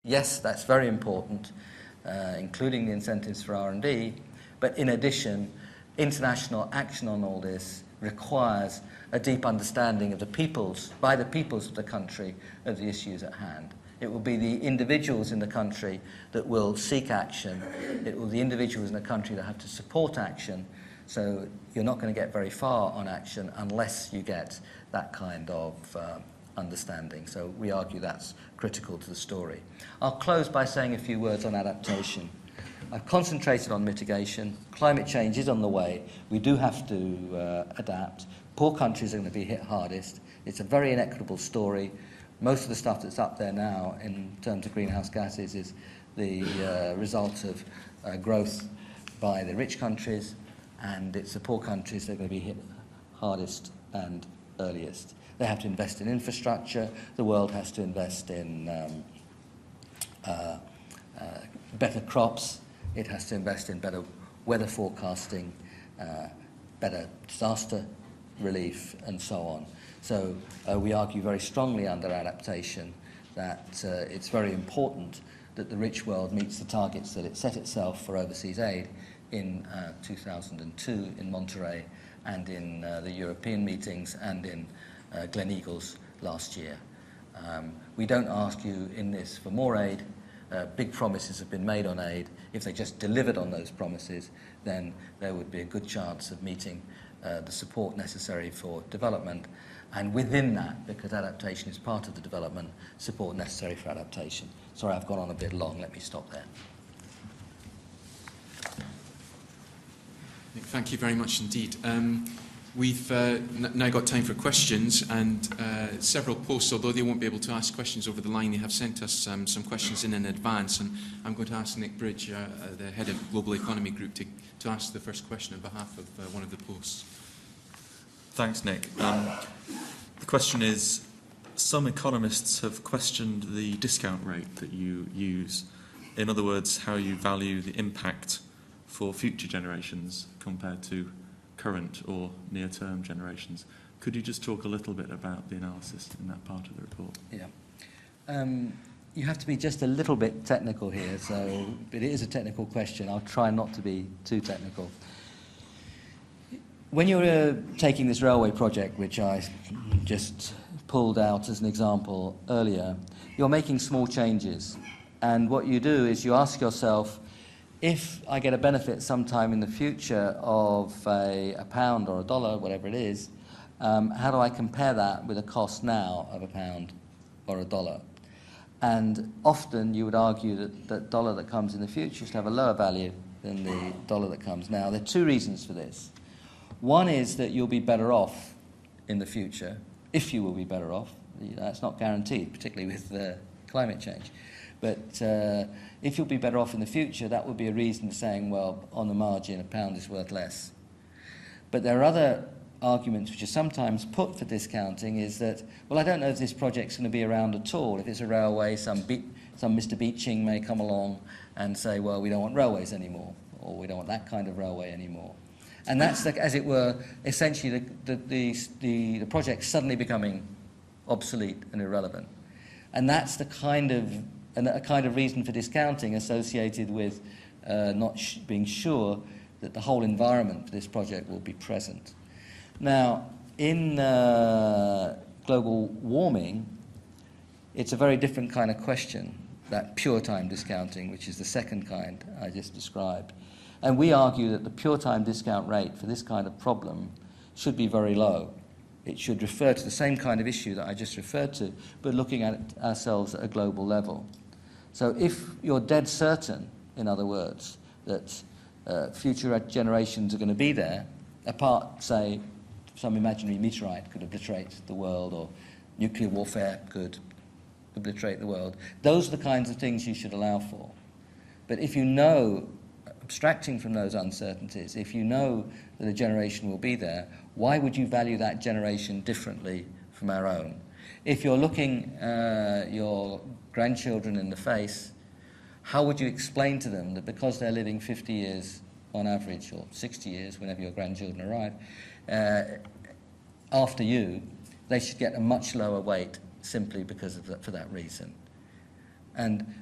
Yes, that's very important, including the incentives for R&D, but in addition, international action on all this requires a deep understanding of by the peoples of the country, of the issues at hand. It will be the individuals in the country that will seek action. It will be the individuals in the country that have to support action. So you're not going to get very far on action unless you get that kind of understanding. So we argue that's critical to the story. I'll close by saying a few words on adaptation. I've concentrated on mitigation. Climate change is on the way. We do have to adapt. Poor countries are going to be hit hardest. It's a very inequitable story. Most of the stuff that's up there now in terms of greenhouse gases is the result of growth by the rich countries, and it's the poor countries that are going to be hit hardest and earliest. They have to invest in infrastructure. The world has to invest in better crops. It has to invest in better weather forecasting, better disaster relief, and so on. So we argue very strongly under adaptation that it's very important that the rich world meets the targets that it set itself for overseas aid in 2002 in Monterey and in the European meetings and in Gleneagles last year. We don't ask you in this for more aid. Big promises have been made on aid. If they just delivered on those promises, then there would be a good chance of meeting the support necessary for development, and within that, because adaptation is part of the development, support necessary for adaptation. Sorry, I've gone on a bit long. Let me stop there. Thank you very much indeed. We've now got time for questions, and several posts, although they won't be able to ask questions over the line, they have sent us some questions in advance, and I'm going to ask Nick Bridge, the head of Global Economy Group, to ask the first question on behalf of one of the posts. Thanks, Nick. The question is, some economists have questioned the discount rate that you use. In other words, how you value the impact for future generations compared to current or near-term generations. Could you just talk a little bit about the analysis in that part of the report? Yeah. You have to be just a little bit technical here, so it is a technical question. I'll try not to be too technical. When you're taking this railway project, which I just pulled out as an example earlier, you're making small changes. And what you do is you ask yourself, if I get a benefit sometime in the future of a pound or a dollar, whatever it is, how do I compare that with a cost now of a pound or a dollar? And often you would argue that the dollar that comes in the future should have a lower value than the dollar that comes now. There are two reasons for this. One is that you'll be better off in the future, if you will be better off. That's not guaranteed, particularly with climate change. But if you'll be better off in the future, that would be a reason for saying, well, on the margin, a pound is worth less. But there are other arguments which are sometimes put for discounting, is that, well, I don't know if this project's going to be around at all. If it's a railway, some Mr. Beeching may come along and say, well, we don't want railways anymore, or we don't want that kind of railway anymore. And that's, as it were, essentially the project suddenly becoming obsolete and irrelevant. And that's the kind of reason for discounting associated with not being sure that the whole environment for this project will be present. Now, in global warming, it's a very different kind of question, that pure time discounting, which is the second kind I just described. And we argue that the pure time discount rate for this kind of problem should be very low. It should refer to the same kind of issue that I just referred to, but looking at it ourselves at a global level. So if you're dead certain, in other words, that future generations are going to be there, apart, say, some imaginary meteorite could obliterate the world, or nuclear warfare could obliterate the world, those are the kinds of things you should allow for. But if you know, abstracting from those uncertainties, if you know that a generation will be there, why would you value that generation differently from our own? If you're looking your grandchildren in the face, how would you explain to them that because they're living 50 years on average, or 60 years, whenever your grandchildren arrive, after you, they should get a much lower weight simply because of for that reason? And